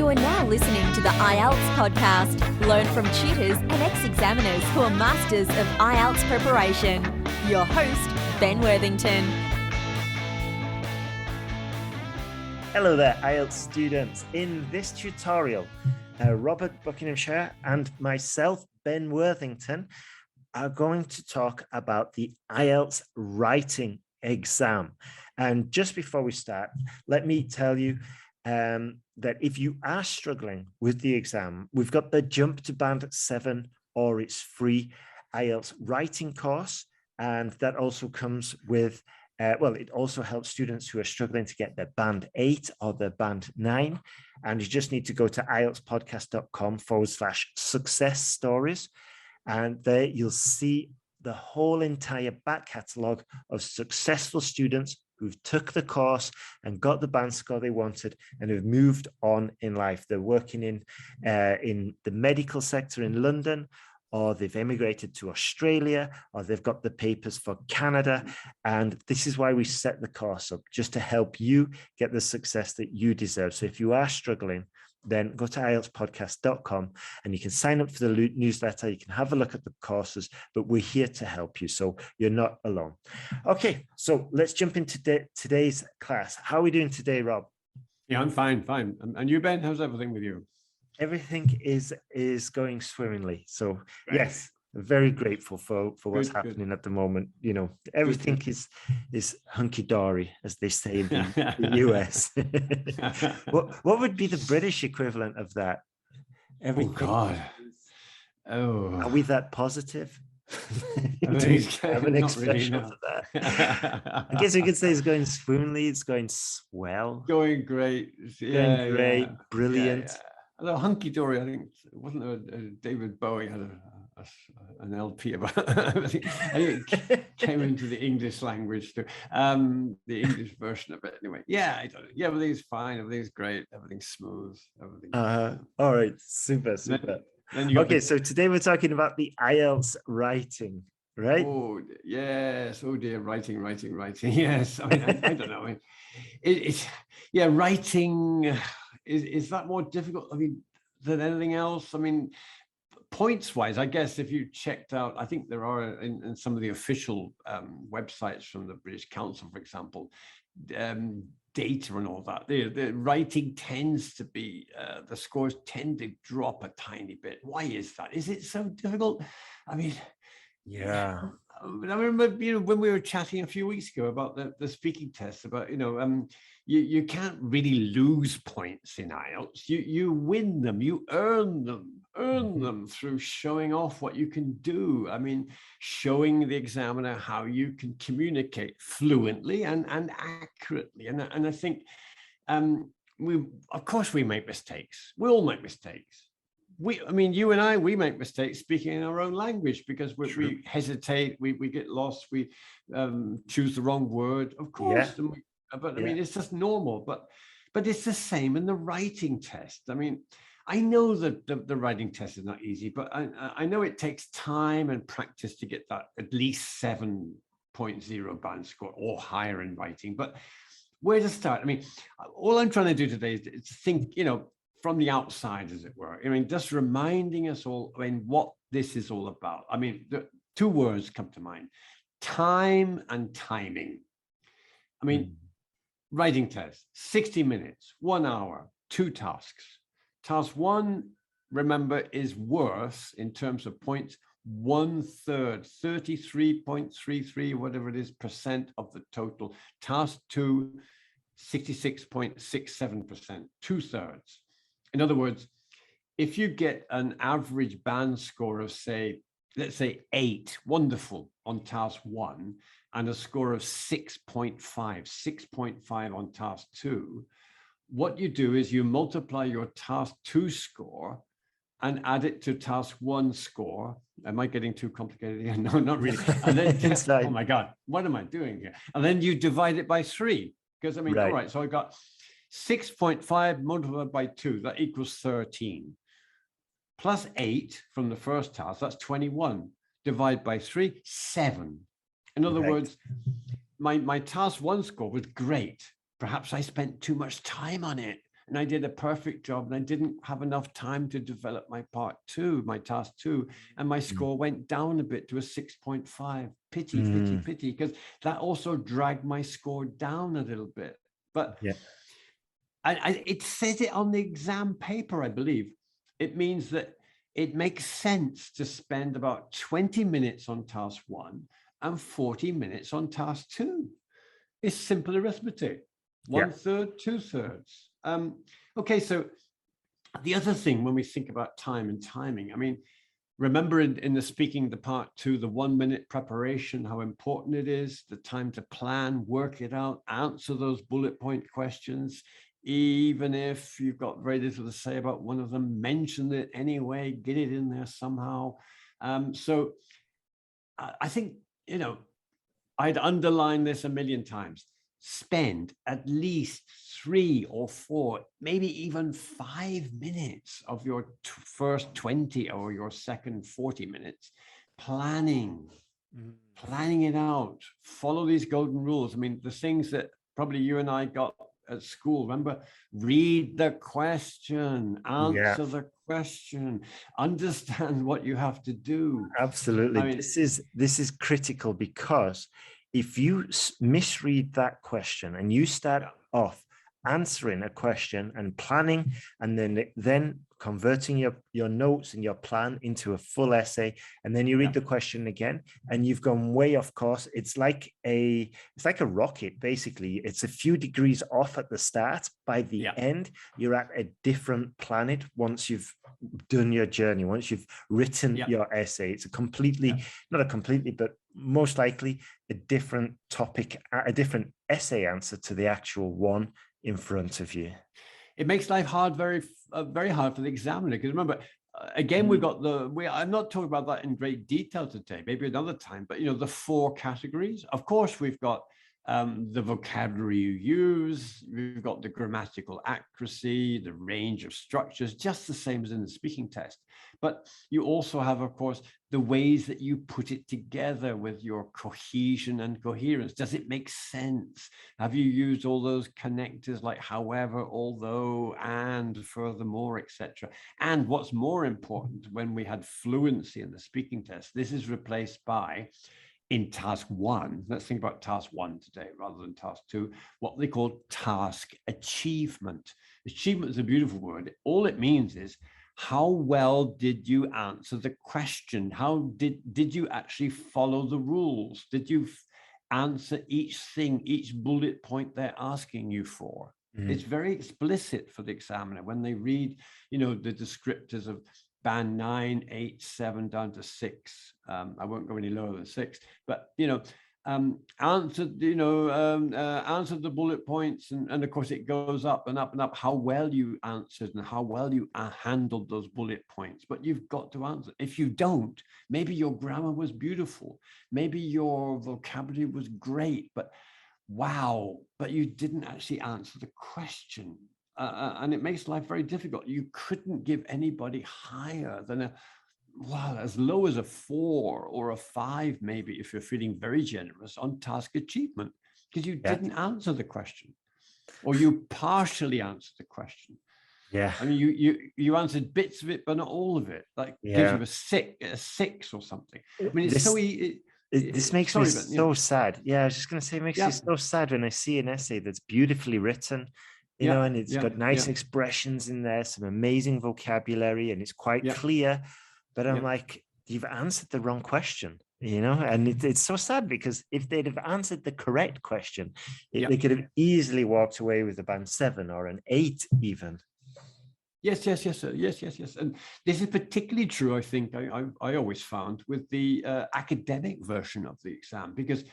are now listening to the IELTS podcast. Learn from tutors and ex-examiners who are masters of IELTS preparation. Your host, Ben Worthington. Hello there, IELTS students. In this tutorial, Robert Buckinghamshire and myself, Ben Worthington, are going to talk about the IELTS writing exam. And just before we start, let me tell you that if you are struggling with the exam, we've got the Jump to Band 7 or it's free IELTS writing course. And that also comes with, it also helps students who are struggling to get their Band 8 or their Band 9. And you just need to go to IELTSPodcast.com/success stories. And there you'll see the whole entire back catalogue of successful students who've took the course and got the band score they wanted and have moved on in life. They're working in the medical sector in London, or they've emigrated to Australia, or they've got the papers for Canada. And this is why we set the course up, just to help you get the success that you deserve. So if you are struggling, then go to IELTSPodcast.com and you can sign up for the newsletter. You can have a look at the courses, but we're here to help you, so you're not alone. Okay, so let's jump into today's class. How are we doing today, Rob? Yeah, I'm fine. And you, Ben, how's everything with you? Everything is going swimmingly. So right. Yes, very grateful for what's happening at the moment. You know, everything is hunky-dory, as they say in the US. What would be the British equivalent of that? Everything. Oh God. Oh. Are we that positive? Do you have an expression really, no. for that? I guess we could say it's going swimmingly, it's going swell. Going great. Going great, brilliant. Yeah. Although hunky-dory, I think, wasn't there David Bowie had an LP about I think it came into the English language too, the English version of it. Anyway, yeah, I don't know. Yeah, everything's fine, everything's great, everything's smooth, everything. All right, super. Okay, so today we're talking about the IELTS writing, right? Oh yes, oh dear, writing. Yes, I mean, I don't know. Writing. Is that more difficult, I mean, than anything else? I mean, points-wise, I guess if you checked out, I think there are in some of the official websites from the British Council, for example, data and all that. The writing tends to be, the scores tend to drop a tiny bit. Why is that? Is it so difficult? I mean, yeah. I remember, when we were chatting a few weeks ago about the speaking test, about, you can't really lose points in IELTS. You win them, you earn them through showing off what you can do. I mean, showing the examiner how you can communicate fluently and accurately. And I think, of course we make mistakes. We all make mistakes. You and I, we make mistakes speaking in our own language because we hesitate, we get lost, we choose the wrong word, of course. Yeah. But I mean, it's just normal. But it's the same in the writing test. I mean, I know that the writing test is not easy, but I know it takes time and practice to get that at least 7.0 band score or higher in writing. But where to start? I mean, all I'm trying to do today is to think, from the outside, as it were. I mean, just reminding us all, what this is all about. I mean, the two words come to mind: time and timing. I mean, writing test, 60 minutes, 1 hour, 2 tasks. Task 1, remember, is worth, in terms of points, 1/3, 33.33, whatever it is, % of the total. Task 2, 66.67%, 2/3. In other words, if you get an average band score of, let's say 8, wonderful, on task 1, and a score of 6.5 on task 2, what you do is you multiply your task 2 score and add it to task 1 score. Am I getting too complicated here? No, not really. And then, oh my God, what am I doing here? And then you divide it by 3. Because all right, so I got 6.5 multiplied by 2, that equals 13. Plus 8 from the first task, that's 21. Divide by 3, 7. In other words, my task 1 score was great. Perhaps I spent too much time on it. and I did a perfect job, and I didn't have enough time to develop my task two, and my score went down a bit to a 6.5. Pity, because that also dragged my score down a little bit. But it says it on the exam paper, I believe. It means that it makes sense to spend about 20 minutes on task one and 40 minutes on task two. It's simple arithmetic. 1/3, 2/3. Okay, so the other thing when we think about time and timing, I mean, remember in the speaking, the part two, the 1 minute preparation, how important it is, the time to plan, work it out, answer those bullet point questions. Even if you've got very little to say about one of them, mention it anyway, get it in there somehow. So I think, I'd underline this a million times. Spend at least 3 or 4, maybe even 5 minutes of your first 20 or your second 40 minutes planning it out. Follow these golden rules. I mean, the things that probably you and I got at school, remember, read the question, answer the question, understand what you have to do. Absolutely. I mean, this is critical, because if you misread that question and you start off answering a question and planning, and then converting your notes and your plan into a full essay, and then you read the question again and you've gone way off course, it's like a rocket. Basically, it's a few degrees off at the start. By the end, you're at a different planet. Once you've done your journey, once you've written your essay, it's not a completely, but most likely a different topic, a different essay answer to the actual one in front of you. It makes life hard, very hard for the examiner, because remember, again, we've got I'm not talking about that in great detail today, maybe another time, but the 4 categories. Of course, we've got the vocabulary you use, we've got the grammatical accuracy, the range of structures, just the same as in the speaking test. But you also have, of course, the ways that you put it together with your cohesion and coherence. Does it make sense? Have you used all those connectors like however, although, and, furthermore, etc.? And what's more important, when we had fluency in the speaking test, this is replaced by, in task 1, let's think about task 1 today rather than task 2, what they call task achievement. Achievement is a beautiful word. All it means is, how well did you answer the question? How did you actually follow the rules? Did you answer each thing, each bullet point they're asking you for? It's very explicit for the examiner when they read, the descriptors of band 9, 8, 7 down to 6. I won't go any lower than 6, but answered the bullet points, and of course it goes up and up and up, how well you answered and how well you handled those bullet points. But you've got to answer. If you don't, maybe your grammar was beautiful, maybe your vocabulary was great, but you didn't actually answer the question. And it makes life very difficult. You couldn't give anybody higher than as low as a 4 or a 5, maybe, if you're feeling very generous, on task achievement, because you didn't answer the question, or you partially answered the question. I mean, you answered bits of it, but not all of it. Like gives you a 6 or something. I mean, it's this makes me so sad. I was just going to say, it makes me so sad when I see an essay that's beautifully written, and it's got nice expressions in there, some amazing vocabulary, and it's quite clear. But I'm like, you've answered the wrong question, and it's so sad, because if they'd have answered the correct question, they could have easily walked away with a band 7 or an 8 even. Yes, sir. Yes. And this is particularly true, I think, I always found with the academic version of the exam, because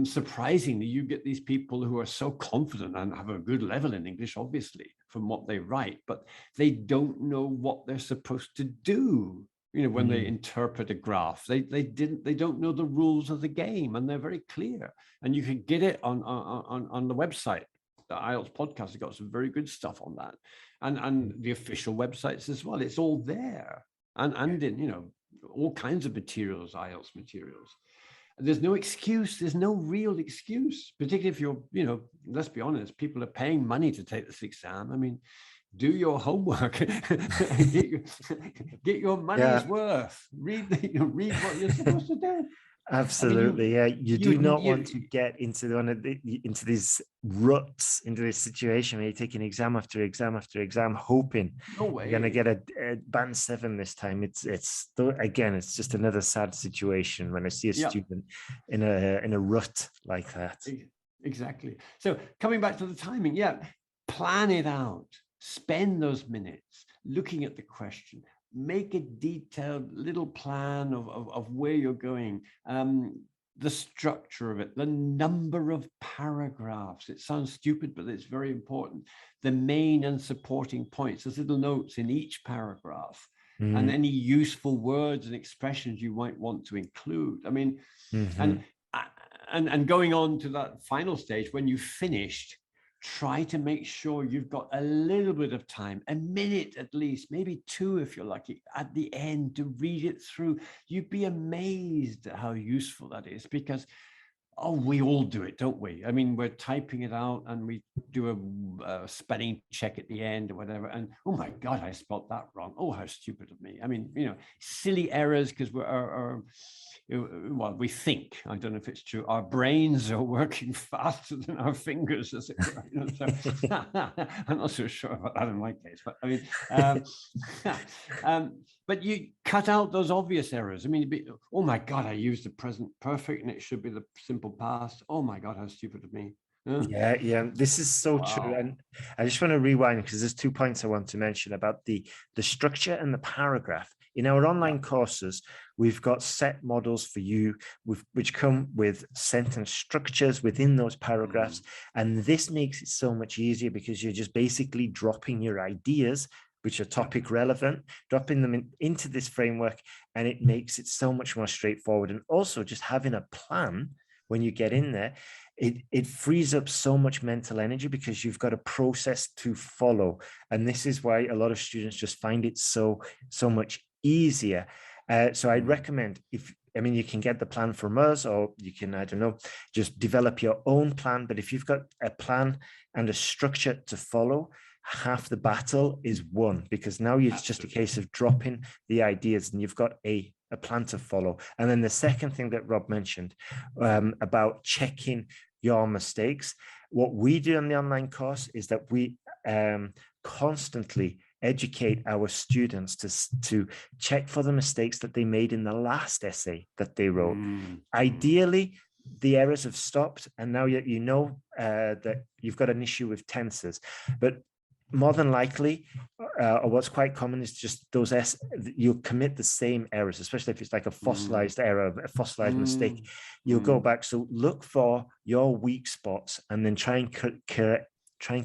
surprisingly, you get these people who are so confident and have a good level in English, obviously, from what they write, but they don't know what they're supposed to do. When they interpret a graph, they don't know the rules of the game, and they're very clear. And you can get it on the website. The IELTS podcast has got some very good stuff on that, and the official websites as well. It's all there, and in all kinds of materials, IELTS materials. There's no excuse. There's no real excuse, particularly if you're, let's be honest, people are paying money to take this exam. I mean, do your homework, get your money's worth, read what you're supposed to do. Absolutely. You do not want to get into these ruts, into this situation where you're taking exam after exam after exam, hoping you're going to get a band 7 this time. It's just another sad situation when I see a student in a rut like that. Exactly. So coming back to the timing, plan it out. Spend those minutes looking at the question. Make a detailed little plan of where you're going, the structure of it, the number of paragraphs. It sounds stupid, but it's very important. The main and supporting points. There's little notes in each paragraph, and any useful words and expressions you might want to include. I mean, and going on to that final stage, when you've finished, try to make sure you've got a little bit of time, a minute at least, maybe 2 if you're lucky, at the end to read it through. You'd be amazed at how useful that is, because we all do it, don't we? I mean, we're typing it out and we do a spelling check at the end or whatever, and oh my God, I spelled that wrong. Oh, how stupid of me. I mean, silly errors, because we think, I don't know if it's true, our brains are working faster than our fingers, as it were. So, I'm not so sure about that in my case, but I mean, but you cut out those obvious errors. I mean, oh my God, I used the present perfect and it should be the simple past. Oh my God, how stupid of me. Yeah, this is so true. And I just want to rewind, because there's 2 points I want to mention about the structure and the paragraph. In our online courses, we've got set models for you, which come with sentence structures within those paragraphs. And this makes it so much easier, because you're just basically dropping your ideas, which are topic relevant, dropping them into this framework, and it makes it so much more straightforward. And also just having a plan when you get in there, it frees up so much mental energy, because you've got a process to follow. And this is why a lot of students just find it so much easier. So I'd recommend, you can get the plan from us, or you can, I don't know, just develop your own plan. But if you've got a plan and a structure to follow, half the battle is won, because now it's just a case of dropping the ideas and you've got a plan to follow. And then the second thing that Rob mentioned about checking your mistakes, what we do in the online course is that we constantly educate our students to check for the mistakes that they made in the last essay that they wrote. Ideally, the errors have stopped, and now you know that you've got an issue with tenses. But more than likely, or what's quite common, is just you'll commit the same errors, especially if it's like a fossilized error, a fossilized mistake. You'll go back. So look for your weak spots and then try and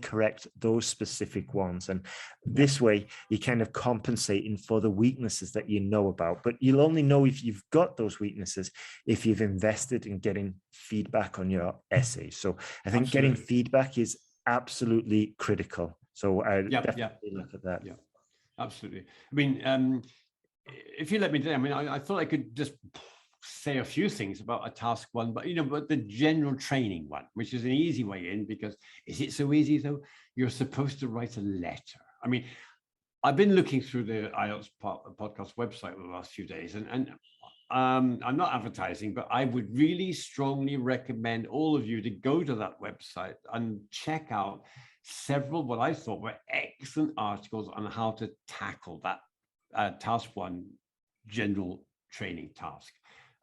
correct those specific ones. And this way, you're kind of compensating for the weaknesses that you know about. But you'll only know if you've got those weaknesses if you've invested in getting feedback on your essay. So I think getting feedback is absolutely critical. So I definitely look at that. Yeah, absolutely. I mean, if you let me do, I thought I could just say a few things about a task 1, but but the general training one, which is an easy way in, because is it so easy though? You're supposed to write a letter. I mean, I've been looking through the IELTS podcast website over the last few days, and I'm not advertising, but I would really strongly recommend all of you to go to that website and check out several what I thought were excellent articles on how to tackle that task 1 general training task.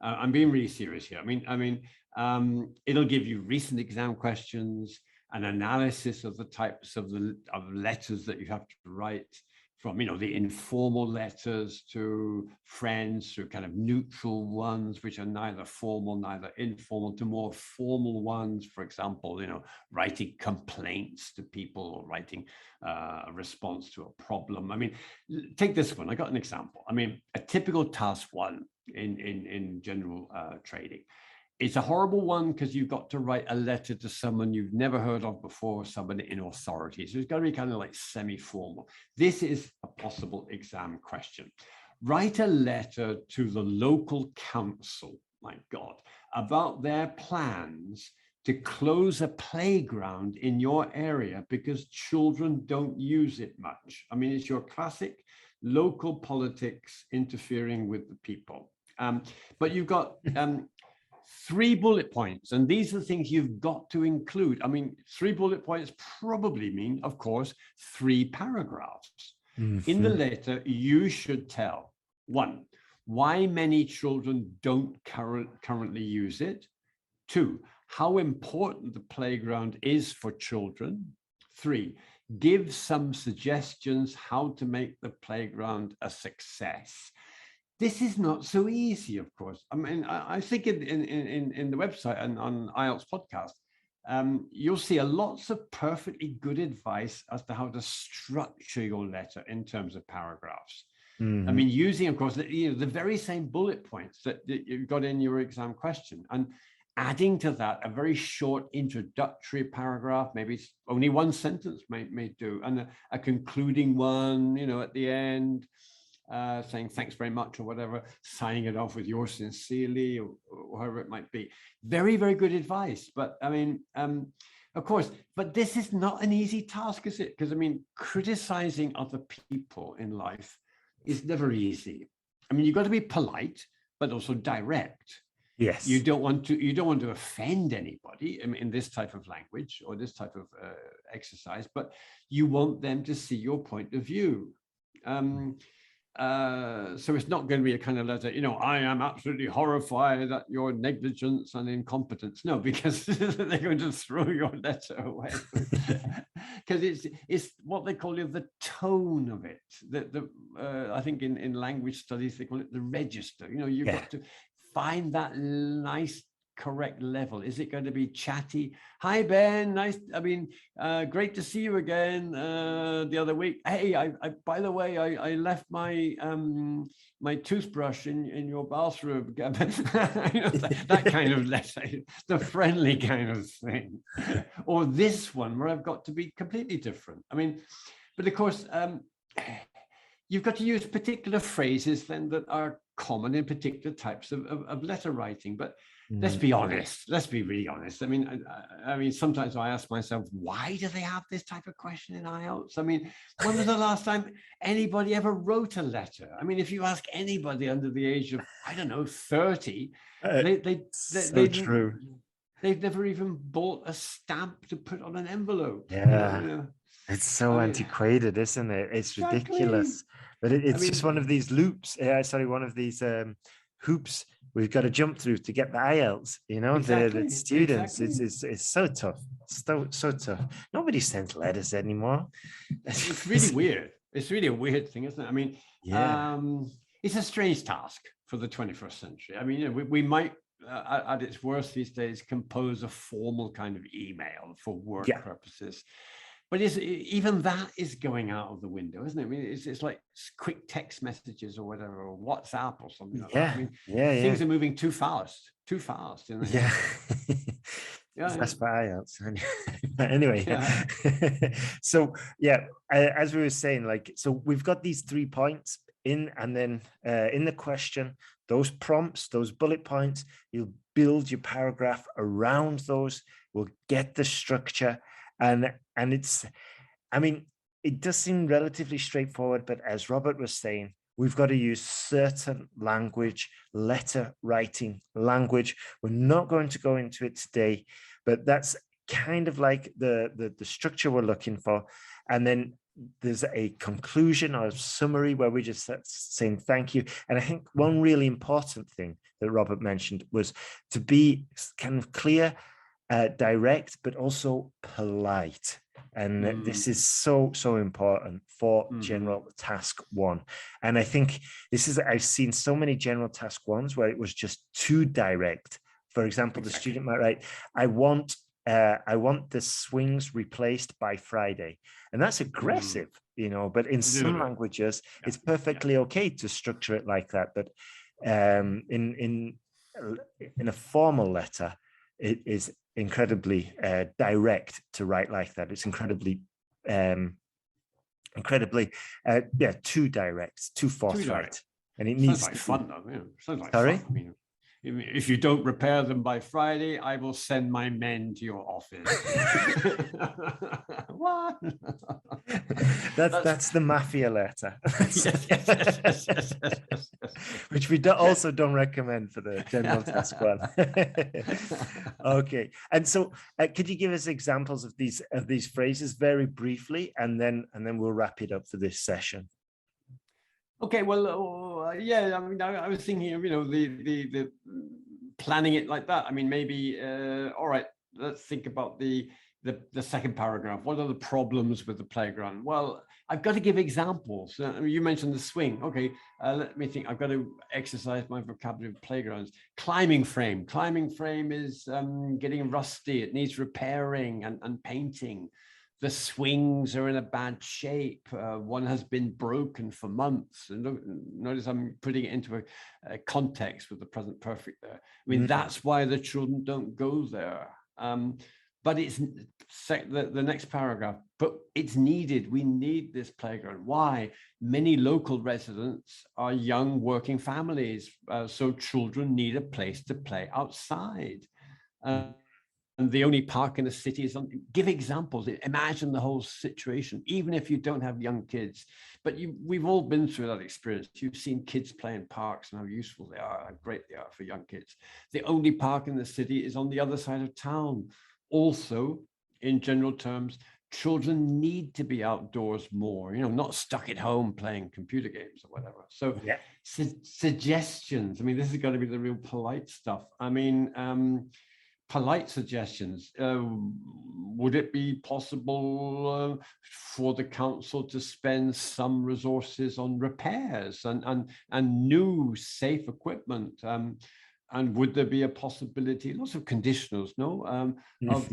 I'm being really serious here. It'll give you recent exam questions, an analysis of the types of letters that you have to write, from the informal letters to friends, to kind of neutral ones, which are neither formal, neither informal, to more formal ones. For example, writing complaints to people, or writing a response to a problem. Take this one. I got an example. A typical task 1 in general trading. It's a horrible one, because you've got to write a letter to someone you've never heard of before, somebody in authority. So it's got to be kind of like semi-formal. This is a possible exam question. Write a letter to the local council. My God. about their plans to close a playground in your area because children don't use it much. I mean, it's your classic local politics interfering with the people. But you've got 3 bullet points, and these are the things you've got to include. I mean, 3 bullet points probably mean, of course, 3 paragraphs. In the letter, you should tell, 1, why many children don't currently use it. 2, how important the playground is for children. 3, give some suggestions how to make the playground a success. This is not so easy, of course. I mean, I think in the website and on IELTS podcast, you'll see lots of perfectly good advice as to how to structure your letter in terms of paragraphs. I mean, using, of course, the very same bullet points that you've got in your exam question, and adding to that a very short introductory paragraph, maybe it's only 1 sentence may do, and a concluding one, you know, at the end, saying thanks very much or whatever, signing it off with yours sincerely or whatever it might be. Very, very good advice. But I mean, of course, but this is not an easy task, is it? Because I mean, criticizing other people in life is never easy. I mean, you've got to be polite, but also direct. Yes. You don't want to offend anybody in this type of language or this type of exercise, but you want them to see your point of view. So it's not going to be a kind of letter, you know, I am absolutely horrified at your negligence and incompetence. No, because they're going to throw your letter away. Because it's what they call the tone of it. I think in language studies, they call it the register. You know, you've got to find that nice correct level. Is it going to be chatty? Hi Ben, nice. I mean, great to see you again. The other week. Hey, I by the way, I left my my toothbrush in your bathroom. You know, that kind of letter, the friendly kind of thing, or this one where I've got to be completely different. I mean, but of course, you've got to use particular phrases then that are common in particular types of letter writing, but. Let's be honest. Let's be really honest. I mean, sometimes I ask myself, why do they have this type of question in IELTS? I mean, when was the last time anybody ever wrote a letter? I mean, if you ask anybody under the age of, I don't know, 30, true. They've never even bought a stamp to put on an envelope. Yeah. You know? It's so antiquated, isn't it? It's ridiculous. But it's just one of these loops. One of these hoops we've got to jump through to get the IELTS, you know, the students. It's so tough. So tough. Nobody sends letters anymore. It's really weird. It's really a weird thing, isn't it? I mean, it's a strange task for the 21st century. I mean, you know, we might, at its worst these days, compose a formal kind of email for work purposes. But even that is going out of the window, isn't it? I mean, it's like quick text messages or whatever, or WhatsApp or something like that. I mean, things are moving too fast. You know? Yeah. That's for IELTS. Anyway, so as we were saying, like, so we've got these 3 points in, and then in the question, those prompts, those bullet points, you'll build your paragraph around those. We'll get the structure. And it's, I mean, it does seem relatively straightforward, but as Robert was saying, we've got to use certain language, letter writing language. We're not going to go into it today, but that's kind of like the structure we're looking for. And then there's a conclusion or a summary where we just saying thank you. And I think one really important thing that Robert mentioned was to be kind of clear, direct, but also polite. And this is so important for general task 1. And I think I've seen so many general task 1s where it was just too direct. For example, the student might write, I want the swings replaced by Friday. And that's aggressive, you know, but in some languages, it's perfectly okay to structure it like that. But in a formal letter, it is incredibly direct to write like that. It's incredibly too direct, too forthright. And it needs like fun though. Yeah. Sounds like sorry? fun. I mean, if you don't repair them by Friday, I will send my men to your office. What? That's the mafia letter. Yes. Which we also don't recommend for the general task one. Okay, and so could you give us examples of these phrases very briefly, and then we'll wrap it up for this session. Okay, well, yeah, I mean, I was thinking of, the planning it like that. I mean, maybe, all right, let's think about the second paragraph. What are the problems with the playground? Well, I've got to give examples. You mentioned the swing. Okay, let me think. I've got to exercise my vocabulary of playgrounds. Climbing frame. Climbing frame is getting rusty. It needs repairing and painting. The swings are in a bad shape. One has been broken for months. And notice I'm putting it into a context with the present perfect there. I mean, that's why the children don't go there. But it's the next paragraph, but it's needed. We need this playground. Why? Many local residents are young working families. So children need a place to play outside. And the only park in the city is on. Give examples. Imagine the whole situation, even if you don't have young kids. But we've all been through that experience. You've seen kids play in parks and how useful they are, how great they are for young kids. The only park in the city is on the other side of town. Also, in general terms, children need to be outdoors more, not stuck at home playing computer games or whatever. So suggestions. I mean, this is going to be the real polite stuff. I mean, polite suggestions. Would it be possible for the council to spend some resources on repairs and new safe equipment? And would there be a possibility, lots of conditionals, of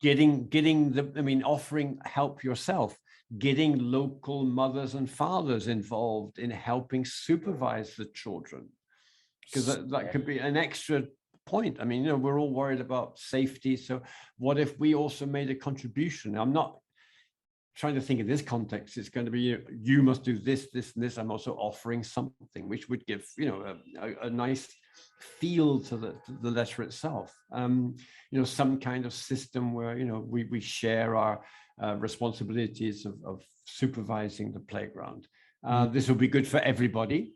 getting offering help yourself, getting local mothers and fathers involved in helping supervise the children? Because that could be an extra point. I mean, we're all worried about safety. So what if we also made a contribution? I'm not trying to think in this context. It's going to be, you must do this, this, and this. I'm also offering something which would give, a nice feel to the letter itself. Some kind of system where, we share our responsibilities of supervising the playground. This will be good for everybody.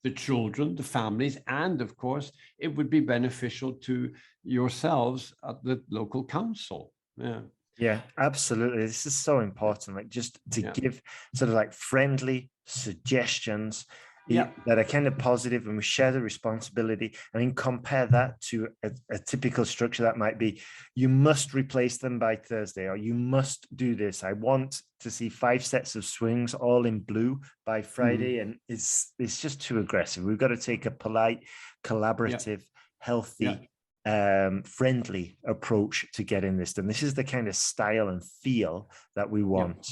The children, the families, and of course, it would be beneficial to yourselves at the local council. Yeah, absolutely. This is so important, like just to give sort of like friendly suggestions that are kind of positive, and we share the responsibility. I mean, compare that to a typical structure that might be, you must replace them by Thursday, or you must do this. I want to see 5 sets of swings all in blue by Friday. And it's just too aggressive. We've got to take a polite, collaborative, healthy, friendly approach to getting this done. This is the kind of style and feel that we want.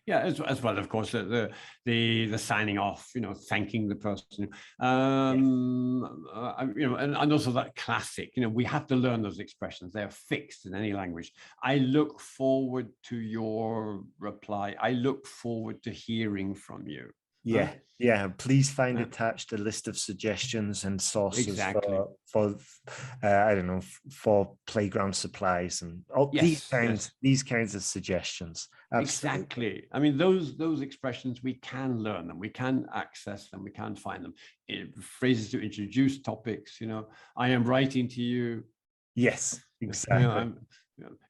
Yeah, as well, of course, the signing off, thanking the person, and also that classic, we have to learn those expressions. They're fixed in any language. I look forward to your reply. I look forward to hearing from you. Yeah. Please find attached a list of suggestions and sources for I don't know, for playground supplies and these kinds of suggestions. Absolutely. Exactly. I mean, those expressions, we can learn them, we can access them, we can find them. Phrases to introduce topics. I am writing to you. Yes, exactly.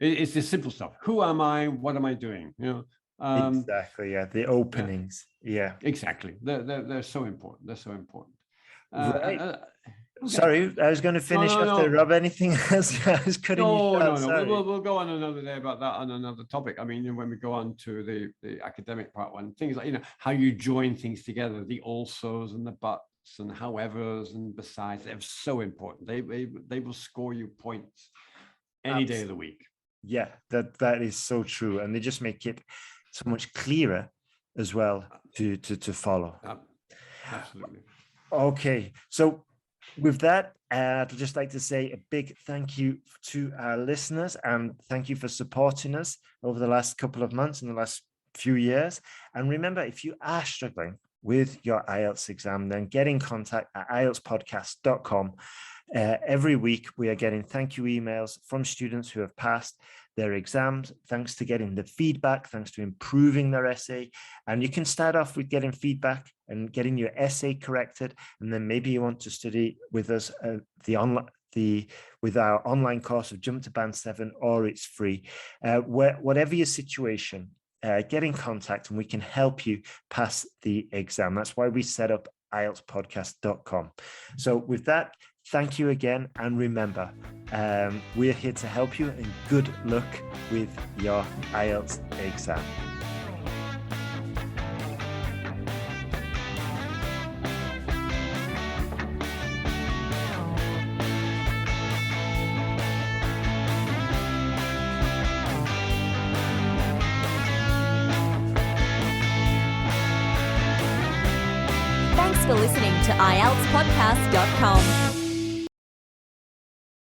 It's the simple stuff. Who am I? What am I doing? Exactly. Yeah, the openings. Yeah, exactly. They're so important. They're so important. Right. Okay. Sorry, I was going to finish after Rob. Anything else? I was cutting you short. No. We'll go on another day about that on another topic. I mean, when we go on to the academic part one, things like how you join things together, the alsos and the buts and howevers and besides, they're so important. They will score you points any day of the week. Yeah, that is so true, and they just make it so much clearer as well to follow. Absolutely. Okay, so with that, I'd just like to say a big thank you to our listeners, and thank you for supporting us over the last couple of months and the last few years. And remember, if you are struggling with your IELTS exam, then get in contact at IELTSPodcast.com. Every week, we are getting thank you emails from students who have passed their exams, thanks to getting the feedback, thanks to improving their essay. And you can start off with getting feedback and getting your essay corrected. And then maybe you want to study with us with our online course of Jump to Band 7, or it's free. Whatever your situation, get in contact and we can help you pass the exam. That's why we set up IELTSPodcast.com. So with that, thank you again. And remember, we're here to help you, and good luck with your IELTS exam. Thanks for listening to IELTSPodcast.com.